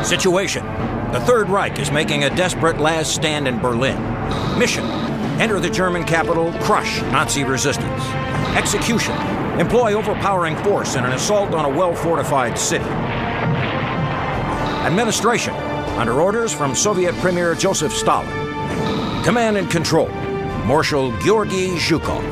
Situation: the Third Reich is making a desperate last stand in Berlin. Mission: enter the German capital, crush Nazi resistance. Execution: employ overpowering force in an assault on a well-fortified city. Administration: under orders from Soviet Premier Joseph Stalin. Command and control: Marshal Georgy Zhukov.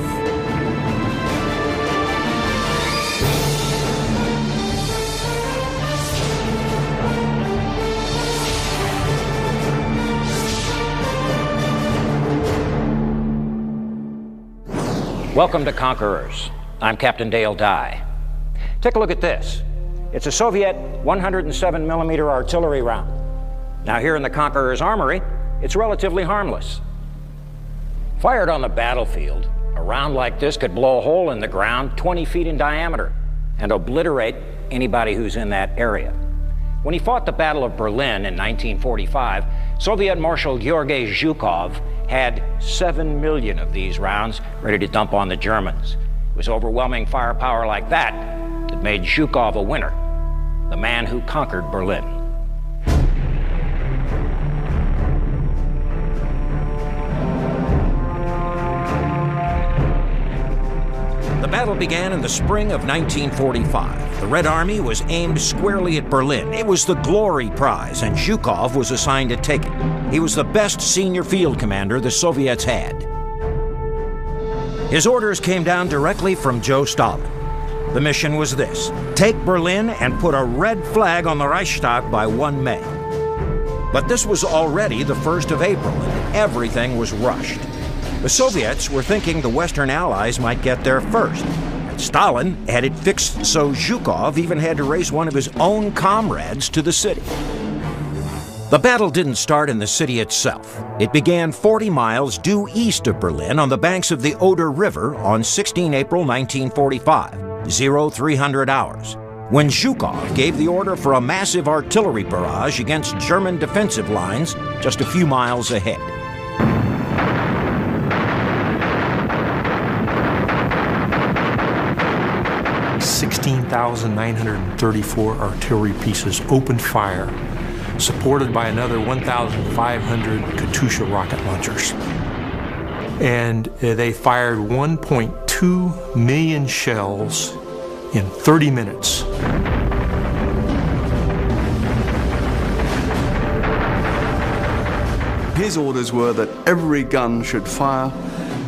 Welcome to Conquerors. I'm Captain Dale Dye. Take a look at this. It's a Soviet 107mm artillery round. Now here in the Conqueror's armory, it's relatively harmless. Fired on the battlefield, a round like this could blow a hole in the ground 20 feet in diameter and obliterate anybody who's in that area. When he fought the Battle of Berlin in 1945, Soviet Marshal Georgy Zhukov had 7 million of these rounds ready to dump on the Germans. It was overwhelming firepower like that that made Zhukov a winner, the man who conquered Berlin. The battle began in the spring of 1945. The Red Army was aimed squarely at Berlin. It was the Glory Prize, and Zhukov was assigned to take it. He was the best senior field commander the Soviets had. His orders came down directly from Joe Stalin. The mission was this: take Berlin and put a red flag on the Reichstag by 1 May. But this was already the 1st of April, and everything was rushed. The Soviets were thinking the Western Allies might get there first. And Stalin had it fixed so Zhukov even had to race one of his own comrades to the city. The battle didn't start in the city itself. It began 40 miles due east of Berlin on the banks of the Oder River on 16 April 1945, 0300 hours, when Zhukov gave the order for a massive artillery barrage against German defensive lines just a few miles ahead. $16,934 artillery pieces opened fire, supported by another 1,500 Katyusha rocket launchers. And they fired 1.2 million shells in 30 minutes. His orders were that every gun should fire,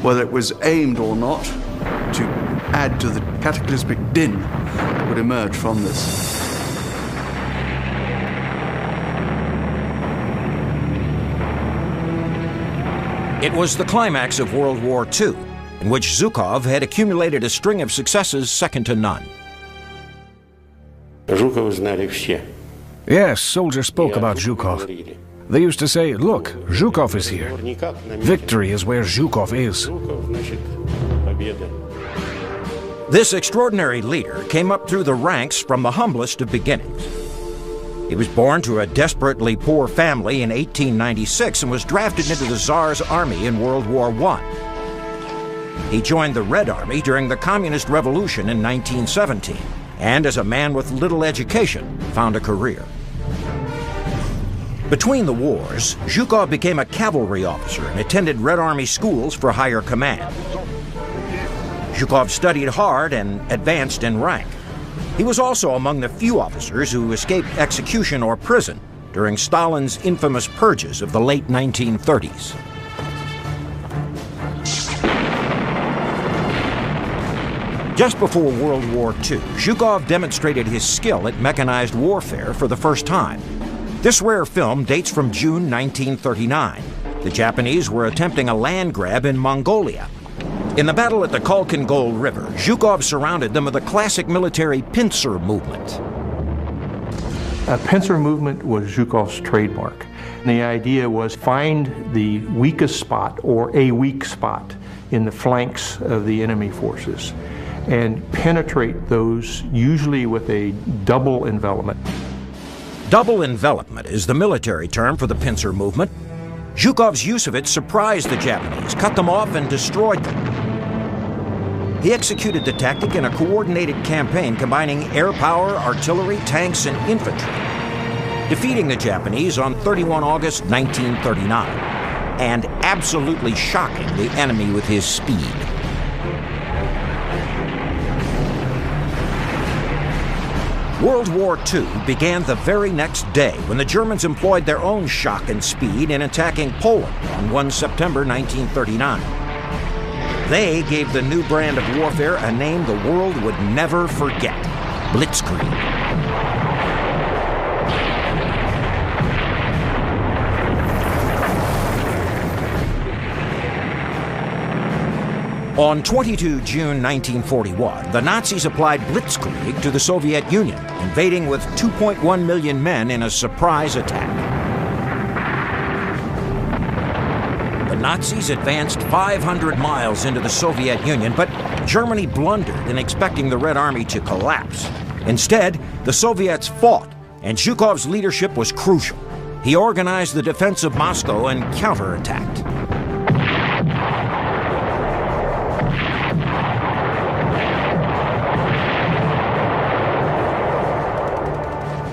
whether it was aimed or not, to add to the cataclysmic din that would emerge from this. It was the climax of World War II, in which Zhukov had accumulated a string of successes second to none. Yes, soldiers spoke about Zhukov. They used to say, look, Zhukov is here. Victory is where Zhukov is. This extraordinary leader came up through the ranks from the humblest of beginnings. He was born to a desperately poor family in 1896 and was drafted into the Tsar's army in World War I. He joined the Red Army during the Communist Revolution in 1917, and as a man with little education, found a career. Between the wars, Zhukov became a cavalry officer and attended Red Army schools for higher command. Zhukov studied hard and advanced in rank. He was also among the few officers who escaped execution or prison during Stalin's infamous purges of the late 1930s. Just before World War II, Zhukov demonstrated his skill at mechanized warfare for the first time. This rare film dates from June 1939. The Japanese were attempting a land grab in Mongolia. In the battle at the Khalkhin-Gol River, Zhukov surrounded them with a classic military pincer movement. A pincer movement was Zhukov's trademark. And the idea was find the weakest spot or a weak spot in the flanks of the enemy forces and penetrate those, usually with a double envelopment. Double envelopment is the military term for the pincer movement. Zhukov's use of it surprised the Japanese, cut them off, and destroyed them. He executed the tactic in a coordinated campaign combining air power, artillery, tanks, and infantry. defeating the Japanese on 31 August 1939, and absolutely shocking the enemy with his speed. World War II began the very next day when the Germans employed their own shock and speed in attacking Poland on 1 September 1939. They gave the new brand of warfare a name the world would never forget: Blitzkrieg. On 22 June 1941, the Nazis applied Blitzkrieg to the Soviet Union, invading with 2.1 million men in a surprise attack. The Nazis advanced 500 miles into the Soviet Union, but Germany blundered in expecting the Red Army to collapse. Instead, the Soviets fought, and Zhukov's leadership was crucial. He organized the defense of Moscow and counterattacked.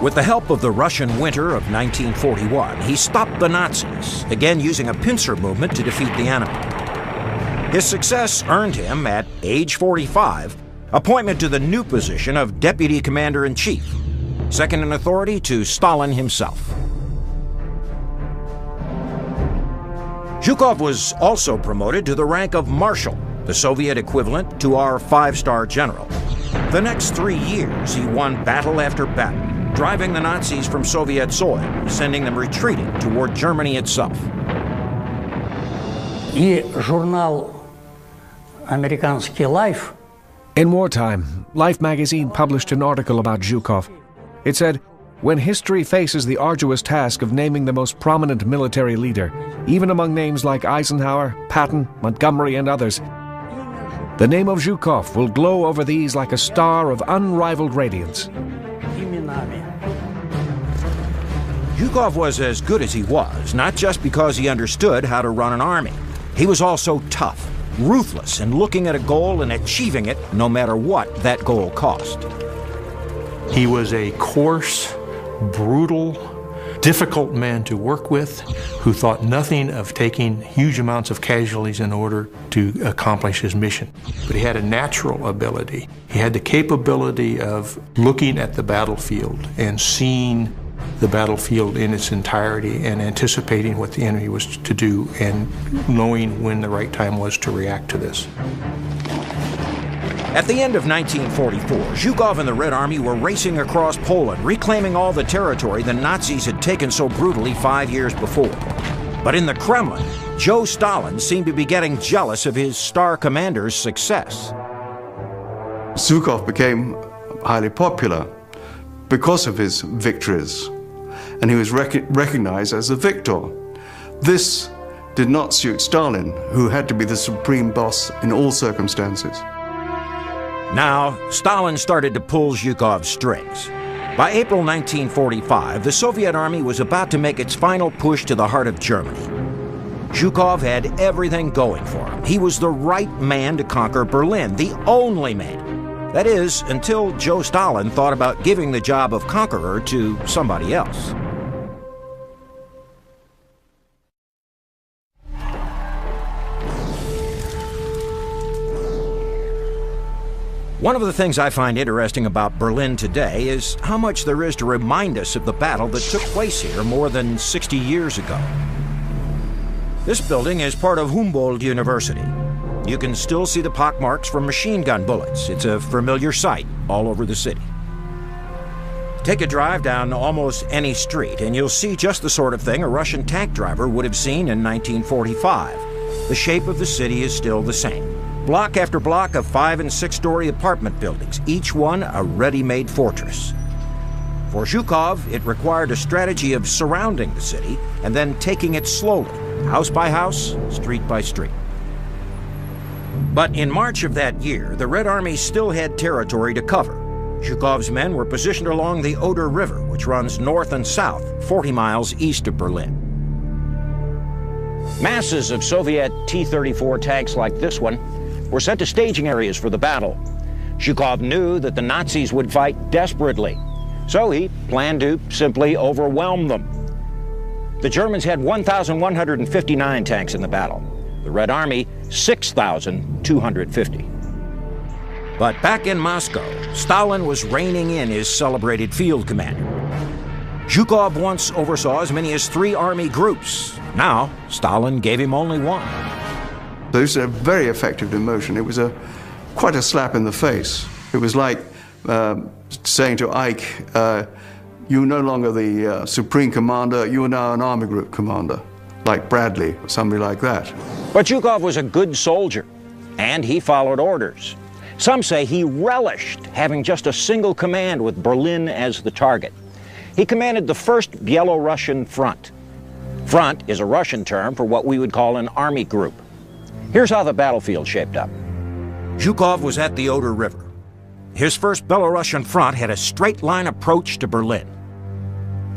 With the help of the Russian winter of 1941, he stopped the Nazis, again using a pincer movement to defeat the enemy. His success earned him, at age 45, appointment to the new position of Deputy Commander-in-Chief, second in authority to Stalin himself. Zhukov was also promoted to the rank of Marshal, the Soviet equivalent to our five-star general. The next 3 years, he won battle after battle, driving the Nazis from Soviet soil, sending them retreating toward Germany itself. И журнал «Американский Life». In wartime, Life magazine published an article about Zhukov. It said, "When history faces the arduous task of naming the most prominent military leader, even among names like Eisenhower, Patton, Montgomery, and others, the name of Zhukov will glow over these like a star of unrivaled radiance." Zhukov was as good as he was, not just because he understood how to run an army. He was also tough, ruthless in looking at a goal and achieving it no matter what that goal cost. He was a coarse, brutal, difficult man to work with, who thought nothing of taking huge amounts of casualties in order to accomplish his mission. But he had a natural ability. He had the capability of looking at the battlefield and seeing the battlefield in its entirety and anticipating what the enemy was to do and knowing when the right time was to react to this. At the end of 1944, Zhukov and the Red Army were racing across Poland, reclaiming all the territory the Nazis had taken so brutally 5 years before. But in the Kremlin, Joe Stalin seemed to be getting jealous of his star commander's success. Zhukov became highly popular because of his victories, and he was recognized as the victor. This did not suit Stalin, who had to be the supreme boss in all circumstances. Now, Stalin started to pull Zhukov's strings. By April 1945, the Soviet army was about to make its final push to the heart of Germany. Zhukov had everything going for him. He was the right man to conquer Berlin, the only man. That is, until Joe Stalin thought about giving the job of Conqueror to somebody else. One of the things I find interesting about Berlin today is how much there is to remind us of the battle that took place here more than 60 years ago. This building is part of Humboldt University. You can still see the pockmarks from machine gun bullets. It's a familiar sight all over the city. Take a drive down almost any street and you'll see just the sort of thing a Russian tank driver would have seen in 1945. The shape of the city is still the same. Block after block of 5- and 6-story apartment buildings, each one a ready-made fortress. For Zhukov, it required a strategy of surrounding the city and then taking it slowly, house by house, street by street. But in March of that year, the Red Army still had territory to cover. Zhukov's men were positioned along the Oder River, which runs north and south, 40 miles east of Berlin. Masses of Soviet T-34 tanks like this one were sent to staging areas for the battle. Zhukov knew that the Nazis would fight desperately. So he planned to simply overwhelm them. The Germans had 1,159 tanks in the battle. The Red Army, 6,250. But back in Moscow, Stalin was reining in his celebrated field commander. Zhukov once oversaw as many as 3 army groups. Now, Stalin gave him only one. So this was a very effective demotion. It was quite a slap in the face. It was like saying to Ike, you're no longer the supreme commander, you're now an army group commander, like Bradley or somebody like that. But Zhukov was a good soldier, and he followed orders. Some say he relished having just a single command with Berlin as the target. He commanded the 1st Byelorussian Front. Front is a Russian term for what we would call an army group. Here's how the battlefield shaped up. Zhukov was at the Oder River. His 1st Belarusian Front had a straight-line approach to Berlin.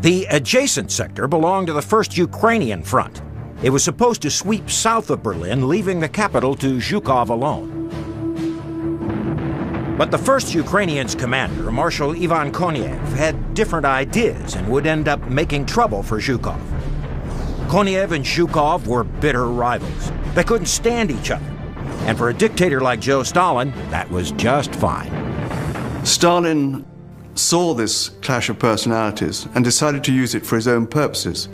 The adjacent sector belonged to the 1st Ukrainian Front. It was supposed to sweep south of Berlin, leaving the capital to Zhukov alone. But the 1st Ukrainian's commander, Marshal Ivan Koniev, had different ideas and would end up making trouble for Zhukov. Koniev and Zhukov were bitter rivals. They couldn't stand each other. And for a dictator like Joe Stalin, that was just fine. Stalin saw this clash of personalities and decided to use it for his own purposes.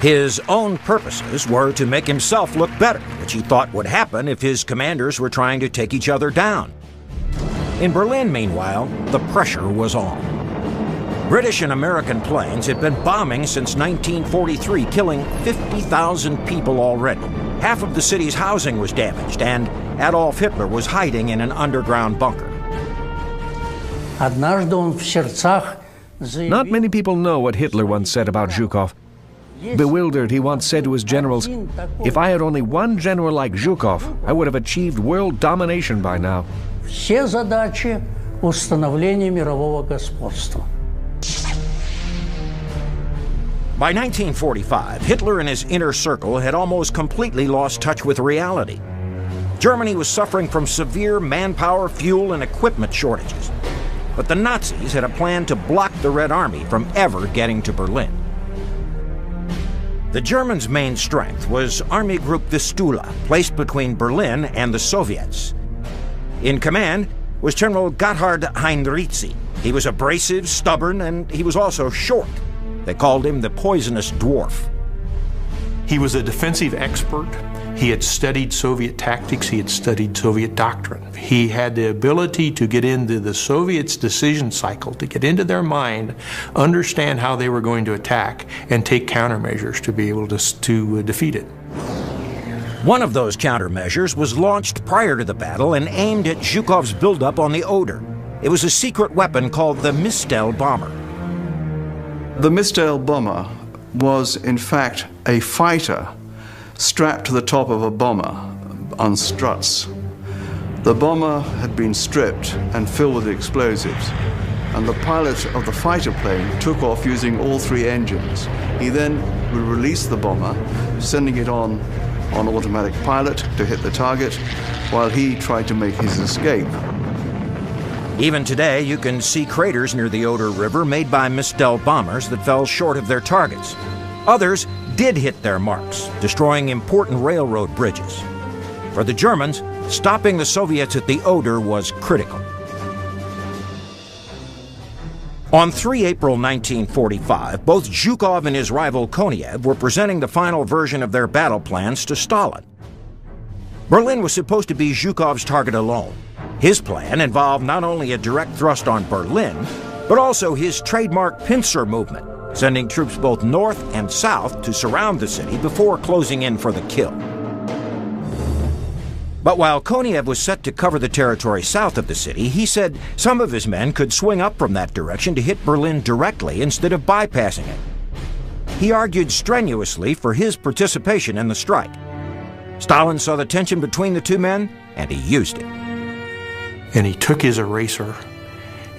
His own purposes were to make himself look better, which he thought would happen if his commanders were trying to take each other down. In Berlin, meanwhile, the pressure was on. British and American planes had been bombing since 1943, killing 50,000 people already. Half of the city's housing was damaged, and Adolf Hitler was hiding in an underground bunker. Not many people know what Hitler once said about Zhukov. Bewildered, he once said to his generals, "If I had only one general like Zhukov, I would have achieved world domination by now." Все задачи установления мирового господства. By 1945, Hitler and his inner circle had almost completely lost touch with reality. Germany was suffering from severe manpower, fuel, and equipment shortages. But the Nazis had a plan to block the Red Army from ever getting to Berlin. The Germans' main strength was Army Group Vistula, placed between Berlin and the Soviets. In command was General Gotthard Heinrizi. He was abrasive, stubborn, and he was also short. They called him the poisonous dwarf. He was a defensive expert. He had studied Soviet tactics. He had studied Soviet doctrine. He had the ability to get into the Soviets' decision cycle, to get into their mind, understand how they were going to attack, and take countermeasures to be able to defeat it. One of those countermeasures was launched prior to the battle and aimed at Zhukov's buildup on the Oder. It was a secret weapon called the Mistel bomber. The Mistel bomber was, in fact, a fighter strapped to the top of a bomber on struts. The bomber had been stripped and filled with explosives, and the pilot of the fighter plane took off using all 3 engines. He then would release the bomber, sending it on automatic pilot to hit the target, while he tried to make his escape. Even today, you can see craters near the Oder River made by Mistel bombers that fell short of their targets. Others did hit their marks, destroying important railroad bridges. For the Germans, stopping the Soviets at the Oder was critical. On 3 April 1945, both Zhukov and his rival Koniev were presenting the final version of their battle plans to Stalin. Berlin was supposed to be Zhukov's target alone. His plan involved not only a direct thrust on Berlin, but also his trademark pincer movement, sending troops both north and south to surround the city before closing in for the kill. But while Koniev was set to cover the territory south of the city, he said some of his men could swing up from that direction to hit Berlin directly instead of bypassing it. He argued strenuously for his participation in the strike. Stalin saw the tension between the two men, and he used it. And he took his eraser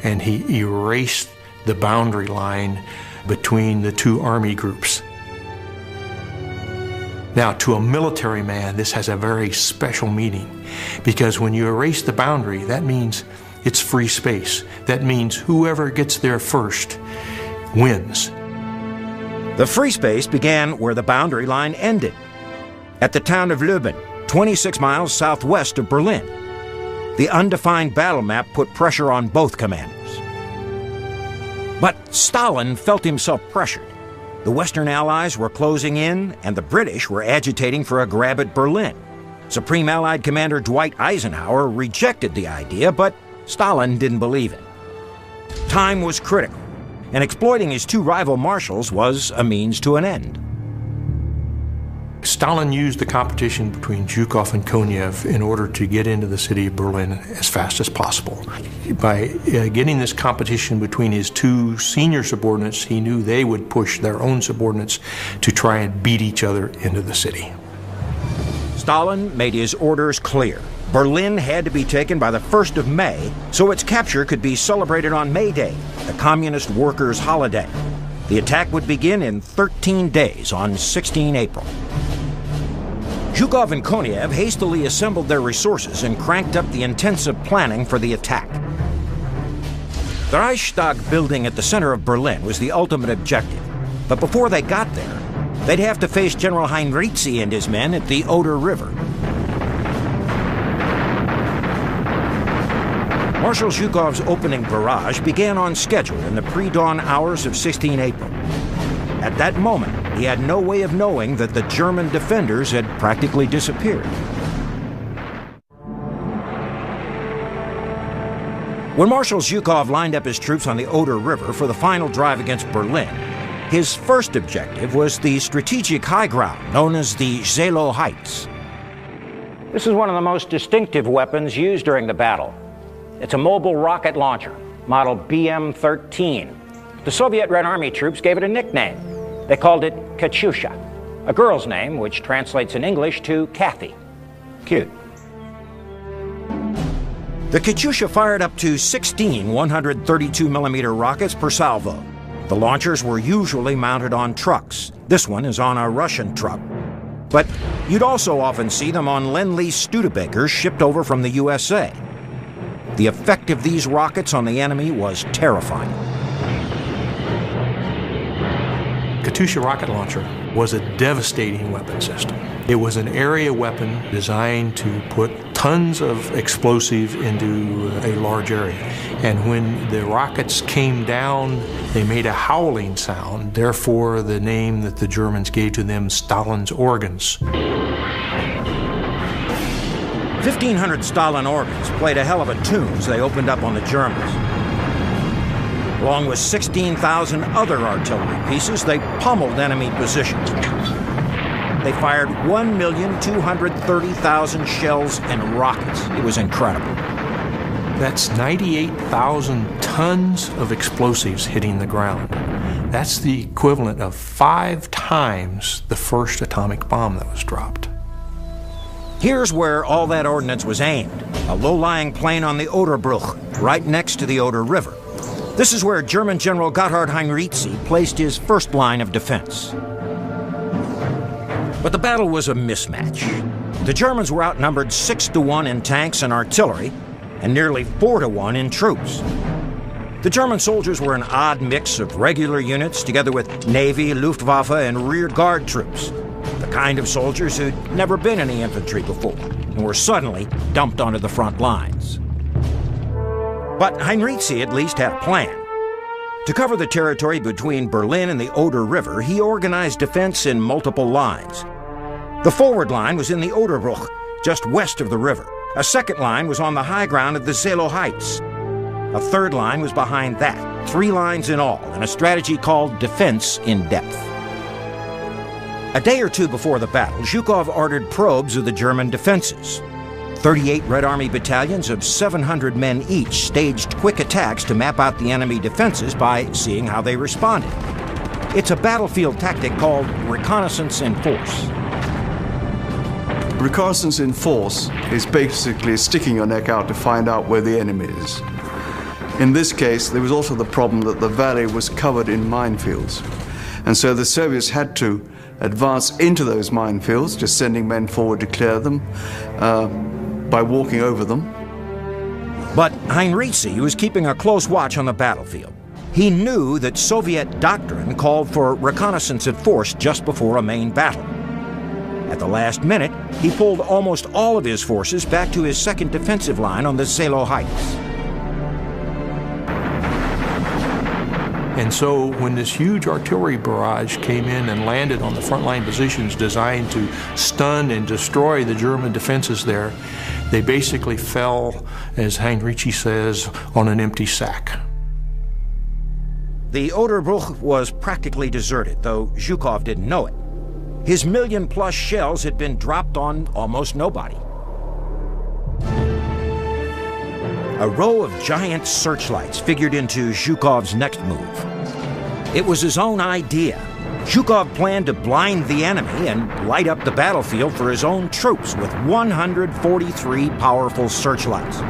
and he erased the boundary line between the 2 army groups. Now, to a military man, this has a very special meaning, because when you erase the boundary, that means it's free space. That means whoever gets there first wins. The free space began where the boundary line ended, at the town of Lüben, 26 miles southwest of Berlin. The undefined battle map put pressure on both commanders. But Stalin felt himself pressured. The Western Allies were closing in, and the British were agitating for a grab at Berlin. Supreme Allied Commander Dwight Eisenhower rejected the idea, but Stalin didn't believe it. Time was critical, and exploiting his two rival marshals was a means to an end. Stalin used the competition between Zhukov and Konev in order to get into the city of Berlin as fast as possible. By getting this competition between his two senior subordinates, he knew they would push their own subordinates to try and beat each other into the city. Stalin made his orders clear. Berlin had to be taken by the 1st of May, so its capture could be celebrated on May Day, the communist workers' holiday. The attack would begin in 13 days on 16 April. Zhukov and Konev hastily assembled their resources and cranked up the intensive planning for the attack. The Reichstag building at the center of Berlin was the ultimate objective, but before they got there, they'd have to face General Heinrizi and his men at the Oder River. Marshal Zhukov's opening barrage began on schedule in the pre-dawn hours of 16 April. At that moment, he had no way of knowing that the German defenders had practically disappeared. When Marshal Zhukov lined up his troops on the Oder River for the final drive against Berlin, his first objective was the strategic high ground known as the Zelo Heights. This is one of the most distinctive weapons used during the battle. It's a mobile rocket launcher, model BM-13. The Soviet Red Army troops gave it a nickname. They called it Katyusha, a girl's name which translates in English to Kathy. Cute. The Katyusha fired up to 16 132mm rockets per salvo. The launchers were usually mounted on trucks. This one is on a Russian truck. But you'd also often see them on Lend-Lease Studebakers shipped over from the USA. The effect of these rockets on the enemy was terrifying. Katyusha rocket launcher was a devastating weapon system. It was an area weapon designed to put tons of explosive into a large area. And when the rockets came down, they made a howling sound, therefore the name that the Germans gave to them, Stalin's organs. 1,500 Stalin organs played a hell of a tune as they opened up on the Germans. Along with 16,000 other artillery pieces, they pummeled enemy positions. They fired 1,230,000 shells and rockets. It was incredible. That's 98,000 tons of explosives hitting the ground. That's the equivalent of 5 times the first atomic bomb that was dropped. Here's where all that ordnance was aimed, a low-lying plain on the Oderbruch, right next to the Oder River. This is where German General Gotthard Heinrizi placed his first line of defense. But the battle was a mismatch. The Germans were outnumbered 6-to-1 in tanks and artillery, and nearly 4-to-1 in troops. The German soldiers were an odd mix of regular units together with Navy, Luftwaffe, and rear guard troops. The kind of soldiers who'd never been in the infantry before and were suddenly dumped onto the front lines. But Heinrizi at least had a plan. To cover the territory between Berlin and the Oder River, he organized defense in multiple lines. The forward line was in the Oderbruch, just west of the river. A second line was on the high ground at the Zelo Heights. A third line was behind that, 3 lines in all, in a strategy called defense in depth. A day or two before the battle, Zhukov ordered probes of the German defenses. 38 Red Army battalions of 700 men each staged quick attacks to map out the enemy defenses by seeing how they responded. It's a battlefield tactic called reconnaissance in force. Reconnaissance in force is basically sticking your neck out to find out where the enemy is. In this case, there was also the problem that the valley was covered in minefields. And so the Soviets had to advance into those minefields, just sending men forward to clear them by walking over them. But Heinrici was keeping a close watch on the battlefield. He knew that Soviet doctrine called for reconnaissance at force just before a main battle. At the last minute, he pulled almost all of his forces back to his second defensive line on the Zelo Heights. And so when this huge artillery barrage came in and landed on the frontline positions designed to stun and destroy the German defenses there, they basically fell, as Heinrici says, on an empty sack. The Oderbruch was practically deserted, though Zhukov didn't know it. His million-plus shells had been dropped on almost nobody. A row of giant searchlights figured into Zhukov's next move. It was his own idea. Zhukov planned to blind the enemy and light up the battlefield for his own troops with 143 powerful searchlights.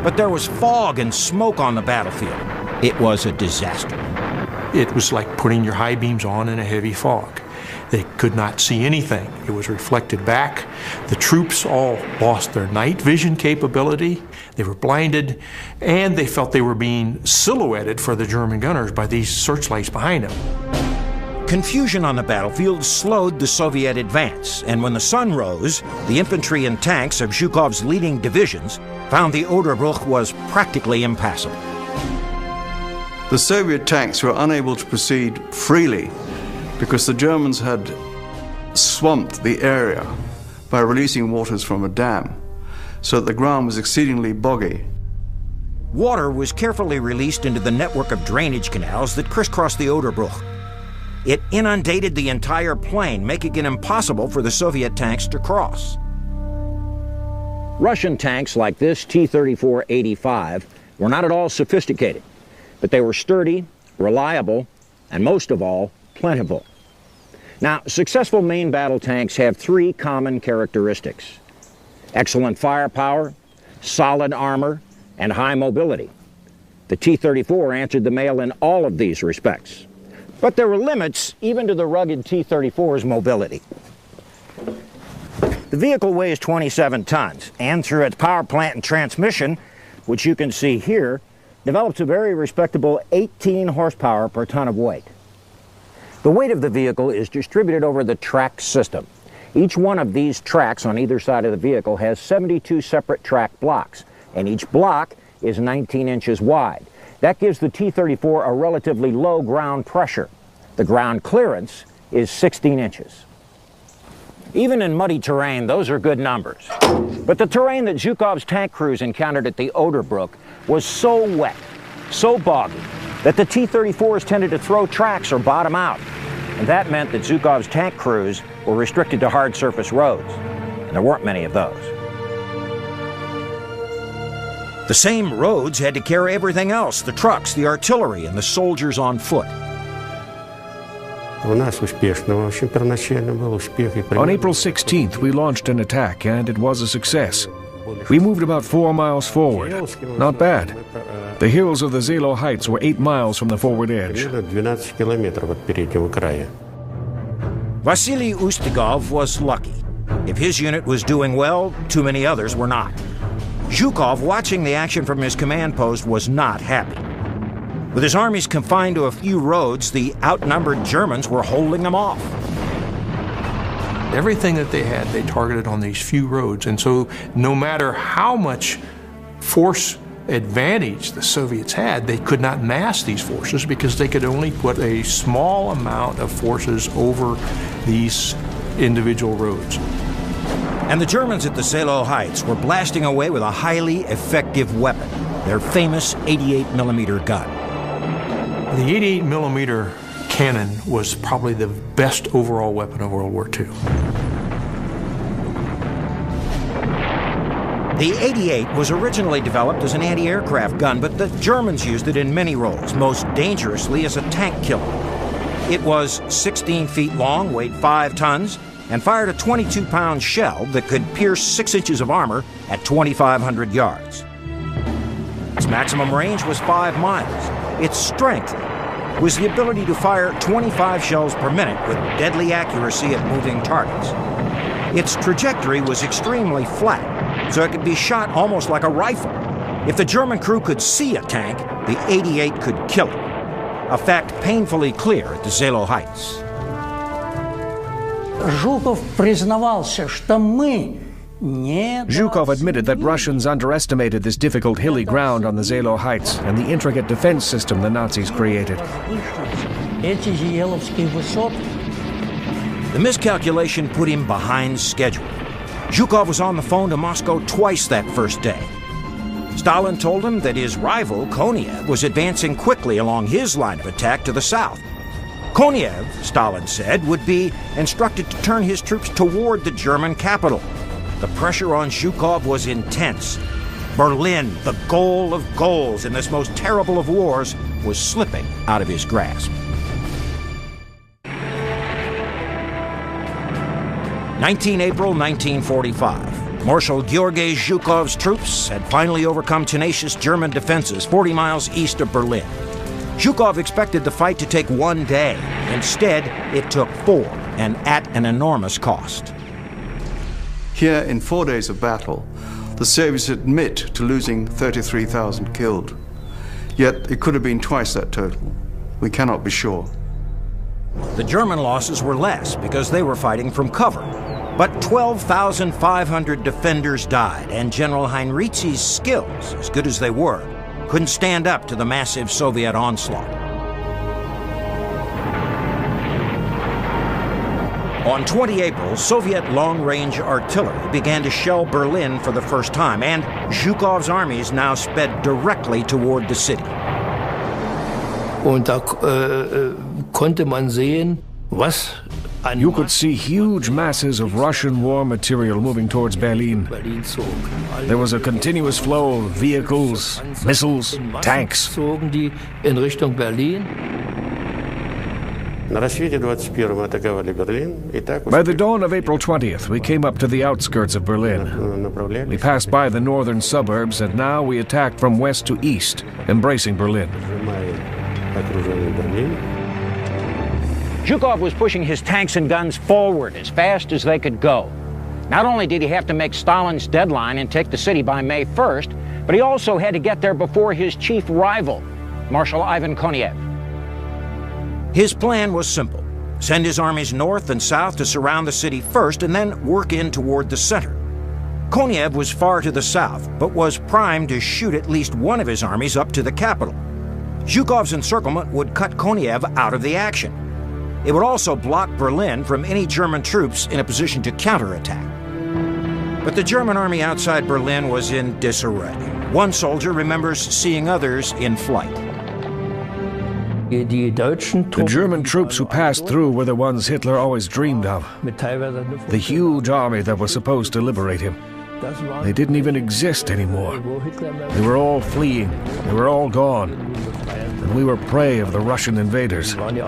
But there was fog and smoke on the battlefield. It was a disaster. It was like putting your high beams on in a heavy fog. They could not see anything. It was reflected back. The troops all lost their night vision capability. They were blinded, and they felt they were being silhouetted for the German gunners by these searchlights behind them. Confusion on the battlefield slowed the Soviet advance, and when the sun rose, the infantry and tanks of Zhukov's leading divisions found the Oderbruch was practically impassable. The Soviet tanks were unable to proceed freely because the Germans had swamped the area by releasing waters from a dam, so that the ground was exceedingly boggy. Water was carefully released into the network of drainage canals that crisscrossed the Oderbruch. It inundated the entire plain, making it impossible for the Soviet tanks to cross. Russian tanks like this T-34-85 were not at all sophisticated, but they were sturdy, reliable, and most of all, plentiful. Now, successful main battle tanks have three common characteristics: excellent firepower, solid armor, and high mobility. The T-34 answered the mail in all of these respects. But there were limits even to the rugged T-34's mobility. The vehicle weighs 27 tons, and through its power plant and transmission, which you can see here, develops a very respectable 18 horsepower per ton of weight. The weight of the vehicle is distributed over the track system. Each one of these tracks on either side of the vehicle has 72 separate track blocks, and each block is 19 inches wide. That gives the T-34 a relatively low ground pressure. The ground clearance is 16 inches. Even in muddy terrain, those are good numbers. But the terrain that Zhukov's tank crews encountered at the Oderbruch was so wet, so boggy, that the T-34s tended to throw tracks or bottom out. And that meant that Zhukov's tank crews were restricted to hard surface roads. And there weren't many of those. The same roads had to carry everything else: the trucks, the artillery, and the soldiers on foot. On April 16th, we launched an attack, and it was a success. We moved about 4 miles forward. Not bad. The hills of the Zelo Heights were 8 miles from the forward edge. Vasily Ustigov was lucky. If his unit was doing well, too many others were not. Zhukov, watching the action from his command post, was not happy. With his armies confined to a few roads, the outnumbered Germans were holding them off. Everything that they had, they targeted on these few roads. And so no matter how much force advantage the Soviets had, they could not mass these forces because they could only put a small amount of forces over these individual roads. And the Germans at the Zelo Heights were blasting away with a highly effective weapon, their famous 88mm gun. The 88mm cannon was probably the best overall weapon of World War II. The 88 was originally developed as an anti-aircraft gun, but the Germans used it in many roles, most dangerously as a tank killer. It was 16 feet long, weighed 5 tons, and fired a 22-pound shell that could pierce 6 inches of armor at 2,500 yards. Its maximum range was 5 miles. Its strength was the ability to fire 25 shells per minute with deadly accuracy at moving targets. Its trajectory was extremely flat, so it could be shot almost like a rifle. If the German crew could see a tank, the 88 could kill it, a fact painfully clear at the Zelo Heights. Zhukov признавался, что мы не... Zhukov admitted that Russians underestimated this difficult hilly ground on the Zelo Heights and the intricate defense system the Nazis created. Эти Зиеловские высоты. The miscalculation put him behind schedule. Zhukov was on the phone to Moscow twice that first day. Stalin told him that his rival, Konev, was advancing quickly along his line of attack to the south. Konev, Stalin said, would be instructed to turn his troops toward the German capital. The pressure on Zhukov was intense. Berlin, the goal of goals in this most terrible of wars, was slipping out of his grasp. 19 April 1945. Marshal Georgy Zhukov's troops had finally overcome tenacious German defenses 40 miles east of Berlin. Zhukov expected the fight to take one day. Instead, it took 4, and at an enormous cost. Here, in 4 days of battle, the Soviets admit to losing 33,000 killed. Yet it could have been twice that total. We cannot be sure. The German losses were less because they were fighting from cover. But 12,500 defenders died, and General Heinrizi's skills, as good as they were, couldn't stand up to the massive Soviet onslaught. On 20 April, Soviet long-range artillery began to shell Berlin for the first time, and Zhukov's armies now sped directly toward the city. Und da konnte man sehen, was You could see huge masses of Russian war material moving towards Berlin. There was a continuous flow of vehicles, missiles, tanks. zogen die in Richtung Berlin. By the dawn of April 20th, we came up to the outskirts of Berlin. We passed by the northern suburbs, and now we attacked from west to east, embracing Berlin. Zhukov was pushing his tanks and guns forward as fast as they could go. Not only did he have to make Stalin's deadline and take the city by May 1st, but he also had to get there before his chief rival, Marshal Ivan Konev. His plan was simple. Send his armies north and south to surround the city first and then work in toward the center. Konev was far to the south, but was primed to shoot at least one of his armies up to the capital. Zhukov's encirclement would cut Konev out of the action. It would also block Berlin from any German troops in a position to counterattack. But the German army outside Berlin was in disarray. One soldier remembers seeing others in flight. The German troops who passed through were the ones Hitler always dreamed of. The huge army that was supposed to liberate him. They didn't even exist anymore. They were all fleeing. They were all gone. And we were prey of the Russian invaders. 20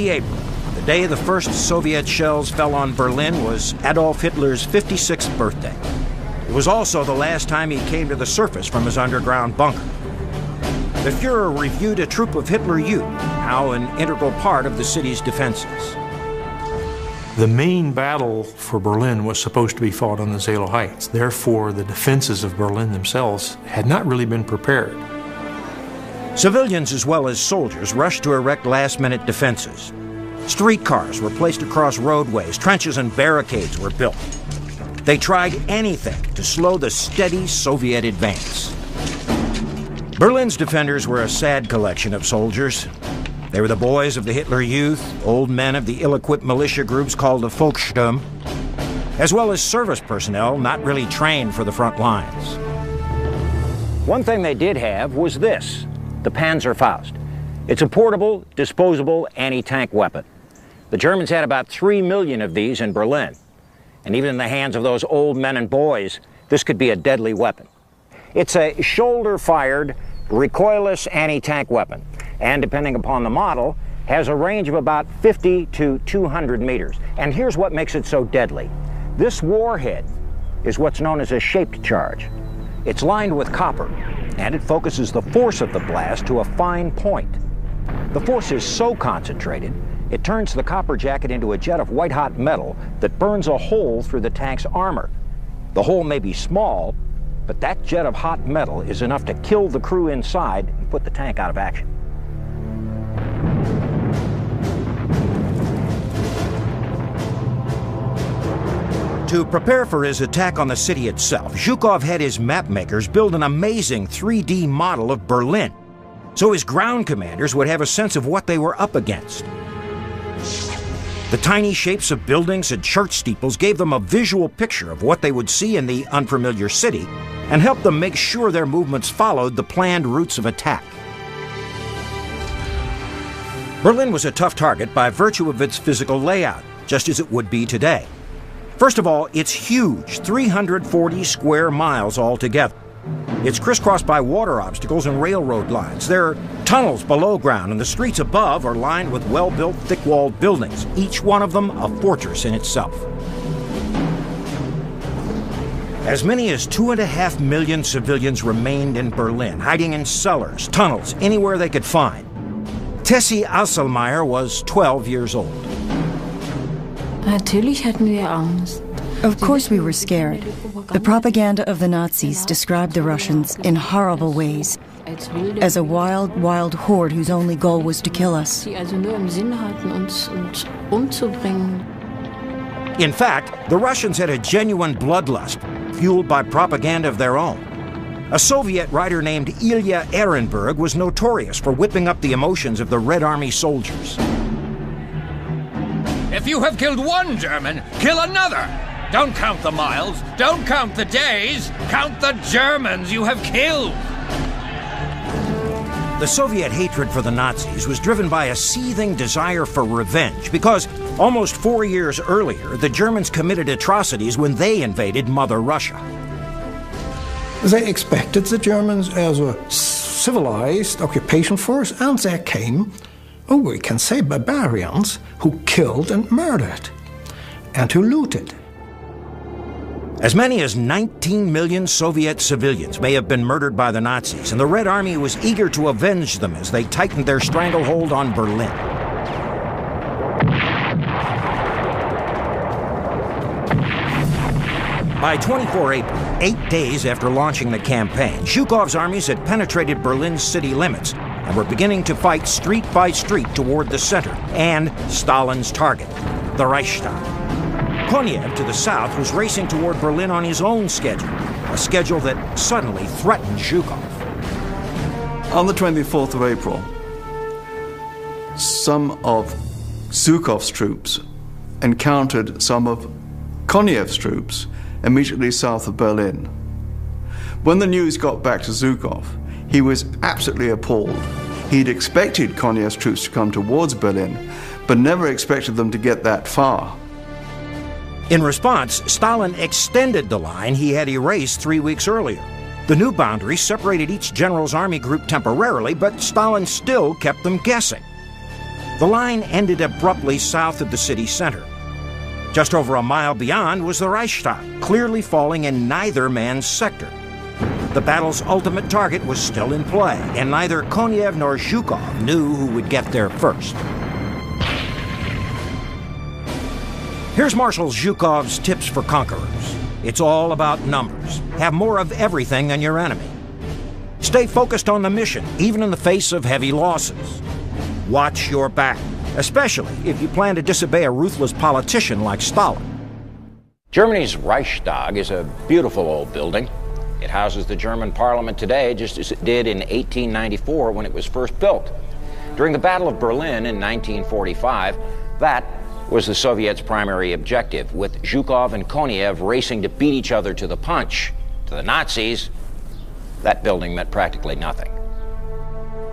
April, the day the first Soviet shells fell on Berlin, was Adolf Hitler's 56th birthday. It was also the last time he came to the surface from his underground bunker. The Fuhrer reviewed a troop of Hitler Youth, now an integral part of the city's defenses. The main battle for Berlin was supposed to be fought on the Zelo Heights. Therefore, the defenses of Berlin themselves had not really been prepared. Civilians as well as soldiers rushed to erect last-minute defenses. Streetcars were placed across roadways, trenches and barricades were built. They tried anything to slow the steady Soviet advance. Berlin's defenders were a sad collection of soldiers. They were the boys of the Hitler Youth, old men of the ill-equipped militia groups called the Volkssturm, as well as service personnel not really trained for the front lines. One thing they did have was this, the Panzerfaust. It's a portable, disposable anti-tank weapon. The Germans had about 3 million of these in Berlin. And even in the hands of those old men and boys, this could be a deadly weapon. It's a shoulder-fired, recoilless anti-tank weapon, and depending upon the model, has a range of about 50 to 200 meters. And here's what makes it so deadly. This warhead is what's known as a shaped charge. It's lined with copper, and it focuses the force of the blast to a fine point. The force is so concentrated, it turns the copper jacket into a jet of white-hot metal that burns a hole through the tank's armor. The hole may be small, but that jet of hot metal is enough to kill the crew inside and put the tank out of action. To prepare for his attack on the city itself, Zhukov had his map makers build an amazing 3D model of Berlin, so his ground commanders would have a sense of what they were up against. The tiny shapes of buildings and church steeples gave them a visual picture of what they would see in the unfamiliar city and helped them make sure their movements followed the planned routes of attack. Berlin was a tough target by virtue of its physical layout, just as it would be today. First of all, it's huge, 340 square miles altogether. It's crisscrossed by water obstacles and railroad lines. There are tunnels below ground, and the streets above are lined with well-built, thick-walled buildings, each one of them a fortress in itself. As many as 2.5 million civilians remained in Berlin, hiding in cellars, tunnels, anywhere they could find. Tessie Asselmeyer was 12 years old. Of course we were scared. The propaganda of the Nazis described the Russians in horrible ways, as a wild, wild horde whose only goal was to kill us. In fact, the Russians had a genuine bloodlust, fueled by propaganda of their own. A Soviet writer named Ilya Ehrenberg was notorious for whipping up the emotions of the Red Army soldiers. If you have killed one German, kill another! Don't count the miles, don't count the days, count the Germans you have killed! The Soviet hatred for the Nazis was driven by a seething desire for revenge because almost 4 years earlier, the Germans committed atrocities when they invaded Mother Russia. They expected the Germans as a civilized occupation force, and there came, we can say, barbarians who killed and murdered and who looted. As many as 19 million Soviet civilians may have been murdered by the Nazis, and the Red Army was eager to avenge them as they tightened their stranglehold on Berlin. By 24 April, 8 days after launching the campaign, Zhukov's armies had penetrated Berlin's city limits and were beginning to fight street by street toward the center and Stalin's target, the Reichstag. Konev, to the south, was racing toward Berlin on his own schedule, a schedule that suddenly threatened Zhukov. On the 24th of April, some of Zhukov's troops encountered some of Konev's troops immediately south of Berlin. When the news got back to Zhukov, he was absolutely appalled. He'd expected Konev's troops to come towards Berlin, but never expected them to get that far. In response, Stalin extended the line he had erased 3 weeks earlier. The new boundary separated each general's army group temporarily, but Stalin still kept them guessing. The line ended abruptly south of the city center. Just over a mile beyond was the Reichstag, clearly falling in neither man's sector. The battle's ultimate target was still in play, and neither Konev nor Zhukov knew who would get there first. Here's Marshal Zhukov's tips for conquerors. It's all about numbers. Have more of everything than your enemy. Stay focused on the mission, even in the face of heavy losses. Watch your back, especially if you plan to disobey a ruthless politician like Stalin. Germany's Reichstag is a beautiful old building. It houses the German parliament today, just as it did in 1894 when it was first built. During the Battle of Berlin in 1945, that was the Soviets' primary objective, with Zhukov and Konev racing to beat each other to the punch. To the Nazis, that building meant practically nothing.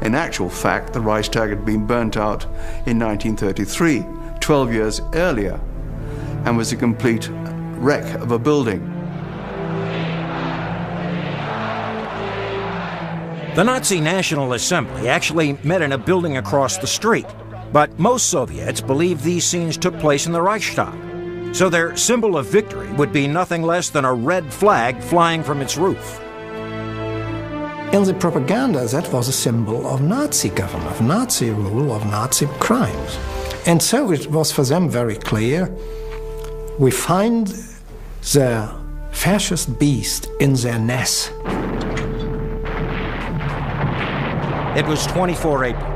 In actual fact, the Reichstag had been burnt out in 1933, 12 years earlier, and was a complete wreck of a building. The Nazi National Assembly actually met in a building across the street, but most Soviets believed these scenes took place in the Reichstag, so their symbol of victory would be nothing less than a red flag flying from its roof. In the propaganda, that was a symbol of Nazi government, of Nazi rule, of Nazi crimes. And so it was for them very clear, we find the fascist beast in their nest. It was 24 April.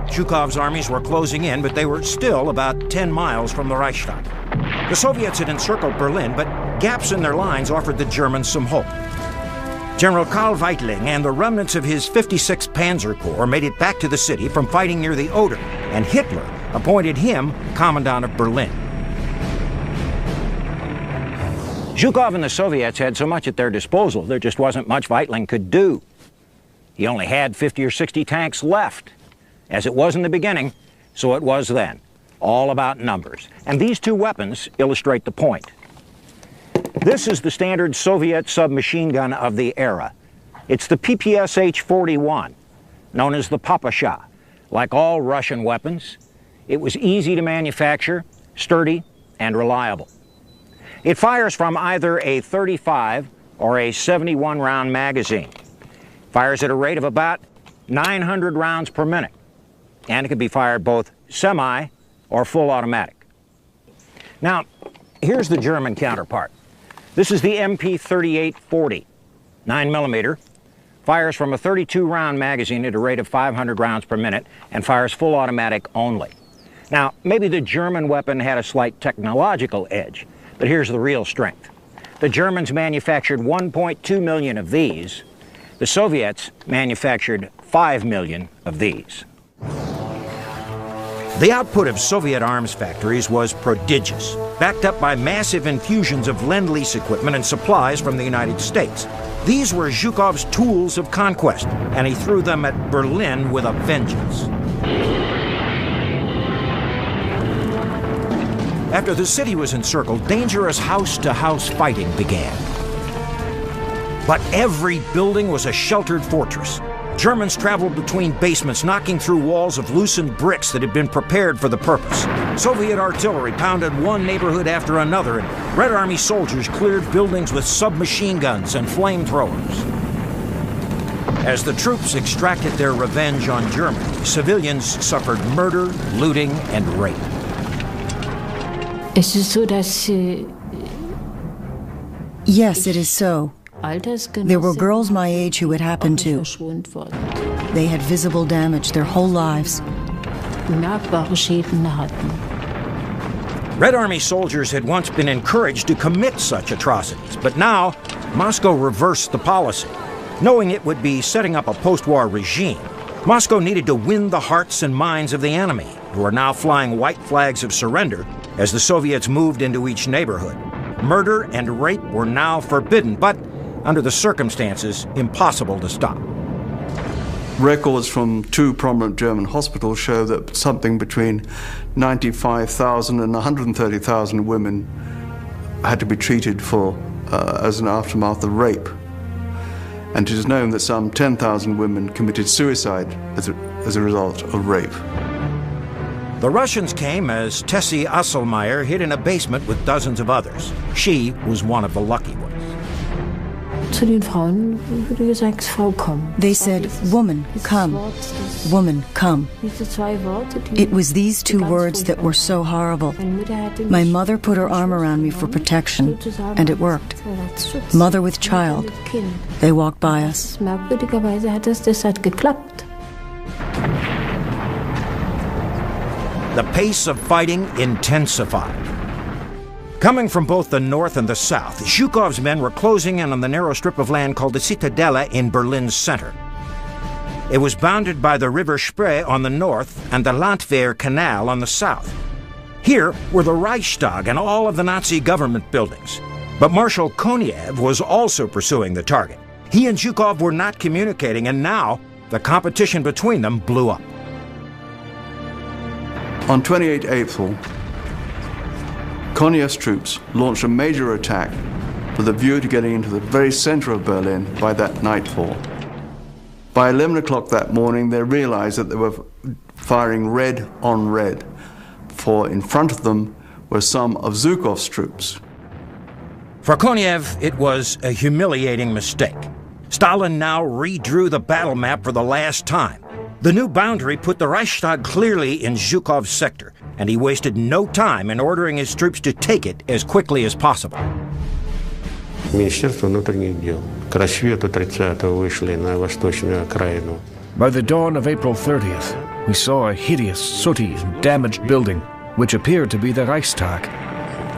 Zhukov's armies were closing in, but they were still about 10 miles from the Reichstag. The Soviets had encircled Berlin, but gaps in their lines offered the Germans some hope. General Karl Weitling and the remnants of his 56th Panzer Corps made it back to the city from fighting near the Oder, and Hitler appointed him commandant of Berlin. Zhukov and the Soviets had so much at their disposal, there just wasn't much Weitling could do. He only had 50 or 60 tanks left. As it was in the beginning, so it was then. All about numbers. And these two weapons illustrate the point. This is the standard Soviet submachine gun of the era. It's the PPSH-41, known as the Papasha. Like all Russian weapons, it was easy to manufacture, sturdy, and reliable. It fires from either a 35 or a 71-round magazine. Fires at a rate of about 900 rounds per minute. And it can be fired both semi or full automatic. Now, here's the German counterpart. This is the MP3840, 9mm, fires from a 32-round magazine at a rate of 500 rounds per minute and fires full automatic only. Now, maybe the German weapon had a slight technological edge, but here's the real strength. The Germans manufactured 1.2 million of these. The Soviets manufactured 5 million of these. The output of Soviet arms factories was prodigious, backed up by massive infusions of Lend-Lease equipment and supplies from the United States. These were Zhukov's tools of conquest, and he threw them at Berlin with a vengeance. After the city was encircled, dangerous house-to-house fighting began. But every building was a sheltered fortress. Germans traveled between basements, knocking through walls of loosened bricks that had been prepared for the purpose. Soviet artillery pounded one neighborhood after another, and Red Army soldiers cleared buildings with submachine guns and flamethrowers. As the troops extracted their revenge on Germany, civilians suffered murder, looting, and rape. Yes, it is so. There were girls my age who it happened to. They had visible damage their whole lives. Red Army soldiers had once been encouraged to commit such atrocities, but now Moscow reversed the policy. Knowing it would be setting up a post-war regime, Moscow needed to win the hearts and minds of the enemy, who are now flying white flags of surrender as the Soviets moved into each neighborhood. Murder and rape were now forbidden, but under the circumstances, impossible to stop. Records from two prominent German hospitals show that something between 95,000 and 130,000 women had to be treated for as an aftermath of rape. And it is known that some 10,000 women committed suicide as a result of rape. The Russians came as Tessie Asselmeyer hid in a basement with dozens of others. She was one of the lucky ones. They said, "Woman, come. Woman, come." It was these two words that were so horrible. My mother put her arm around me for protection, and it worked. Mother with child. They walked by us. The pace of fighting intensified. Coming from both the north and the south, Zhukov's men were closing in on the narrow strip of land called the Citadella in Berlin's center. It was bounded by the river Spree on the north and the Landwehr Canal on the south. Here were the Reichstag and all of the Nazi government buildings. But Marshal Koniev was also pursuing the target. He and Zhukov were not communicating, and now the competition between them blew up. On 28 April, Koniev's troops launched a major attack with a view to getting into the very center of Berlin by that nightfall. By 11 o'clock that morning, they realized that they were firing red on red, for in front of them were some of Zhukov's troops. For Koniev, it was a humiliating mistake. Stalin now redrew the battle map for the last time. The new boundary put the Reichstag clearly in Zhukov's sector, and he wasted no time in ordering his troops to take it as quickly as possible. Министерство внутренних дел. К рассвету 30-го вышли на восточную окраину. By the dawn of April 30th, we saw a hideous, sooty, and damaged building, which appeared to be the Reichstag.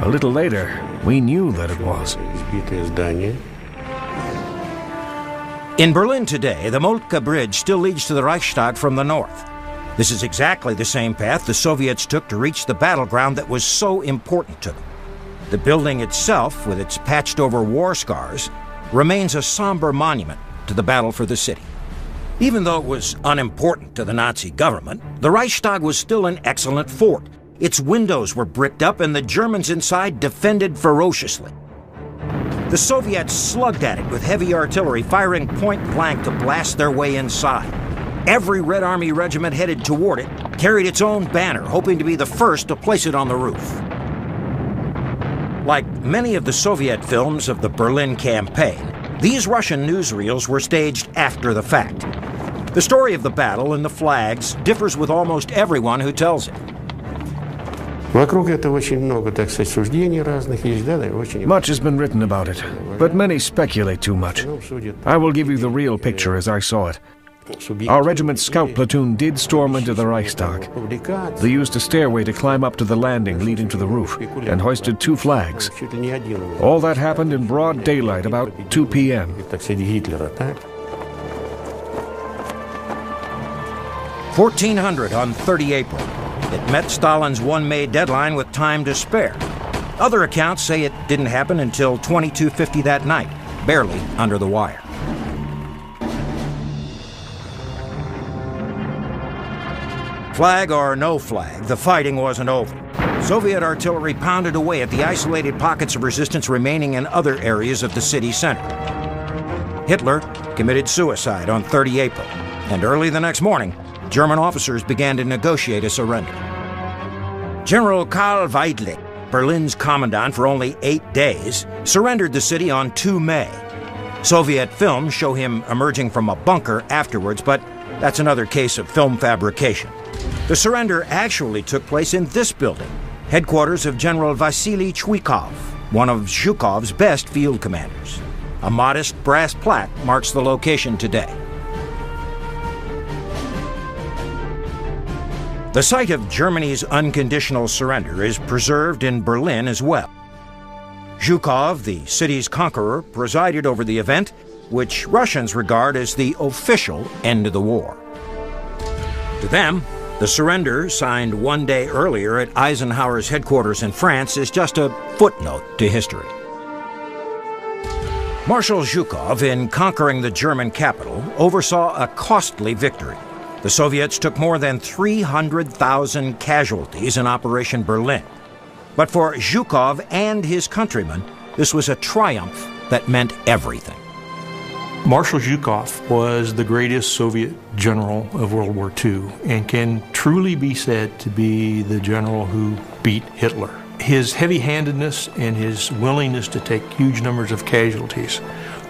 A little later, we knew that it was. Избитые здания. In Berlin today, the Moltke Bridge still leads to the Reichstag from the north. This is exactly the same path the Soviets took to reach the battleground that was so important to them. The building itself, with its patched-over war scars, remains a somber monument to the battle for the city. Even though it was unimportant to the Nazi government, the Reichstag was still an excellent fort. Its windows were bricked up and the Germans inside defended ferociously. The Soviets slugged at it with heavy artillery, firing point-blank to blast their way inside. Every Red Army regiment headed toward it carried its own banner, hoping to be the first to place it on the roof. Like many of the Soviet films of the Berlin campaign, these Russian newsreels were staged after the fact. The story of the battle and the flags differs with almost everyone who tells it. Вокруг этого очень много, так сказать, суждений разных есть, да, очень. Much has been written about it, but many speculate too much. I will give you the real picture as I saw it. Our regiment's scout platoon did storm into the Reichstag. They used a stairway to climb up to the landing leading to the roof and hoisted 2 flags. All that happened in broad daylight about 2 p.m. 1400 on 30 April. It met Stalin's 1 May deadline with time to spare. Other accounts say it didn't happen until 22:50 that night, barely under the wire. Flag or no flag, the fighting wasn't over. Soviet artillery pounded away at the isolated pockets of resistance remaining in other areas of the city center. Hitler committed suicide on 30 April, and early the next morning, German officers began to negotiate a surrender. General Karl Weidlich, Berlin's commandant for only 8 days, surrendered the city on 2 May. Soviet films show him emerging from a bunker afterwards, but that's another case of film fabrication. The surrender actually took place in this building, headquarters of General Vasily Zhukov, one of Zhukov's best field commanders. A modest brass plaque marks the location today. The site of Germany's unconditional surrender is preserved in Berlin as well. Zhukov, the city's conqueror, presided over the event, which Russians regard as the official end of the war. To them, the surrender, signed 1 day earlier at Eisenhower's headquarters in France, is just a footnote to history. Marshal Zhukov, in conquering the German capital, oversaw a costly victory. The Soviets took more than 300,000 casualties in Operation Berlin. But for Zhukov and his countrymen, this was a triumph that meant everything. Marshal Zhukov was the greatest Soviet general of World War II and can truly be said to be the general who beat Hitler. His heavy-handedness and his willingness to take huge numbers of casualties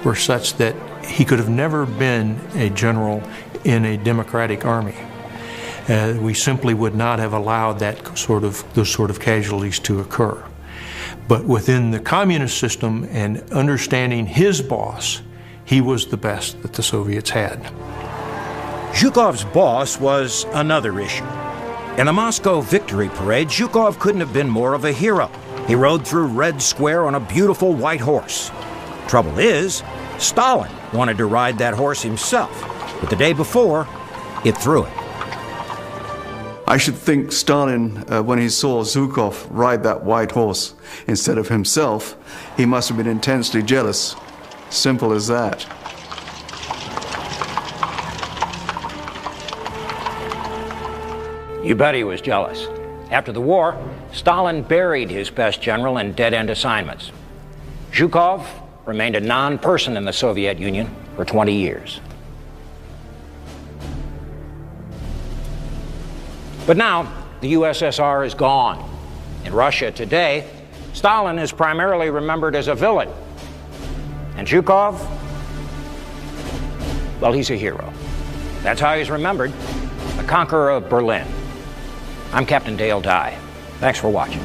were such that he could have never been a general in a democratic army. We simply would not have allowed those sort of casualties to occur. But within the communist system and understanding his boss, he was the best that the Soviets had. Zhukov's boss was another issue. In the Moscow victory parade, Zhukov couldn't have been more of a hero. He rode through Red Square on a beautiful white horse. Trouble is, Stalin wanted to ride that horse himself, but the day before, it threw it. I should think Stalin, when he saw Zhukov ride that white horse instead of himself, he must have been intensely jealous. Simple as that. You bet he was jealous. After the war, Stalin buried his best general in dead-end assignments. Zhukov remained a non-person in the Soviet Union for 20 years. But now, the USSR is gone. In Russia today, Stalin is primarily remembered as a villain. And Zhukov, well, he's a hero. That's how he's remembered, the conqueror of Berlin. I'm Captain Dale Dye. Thanks for watching.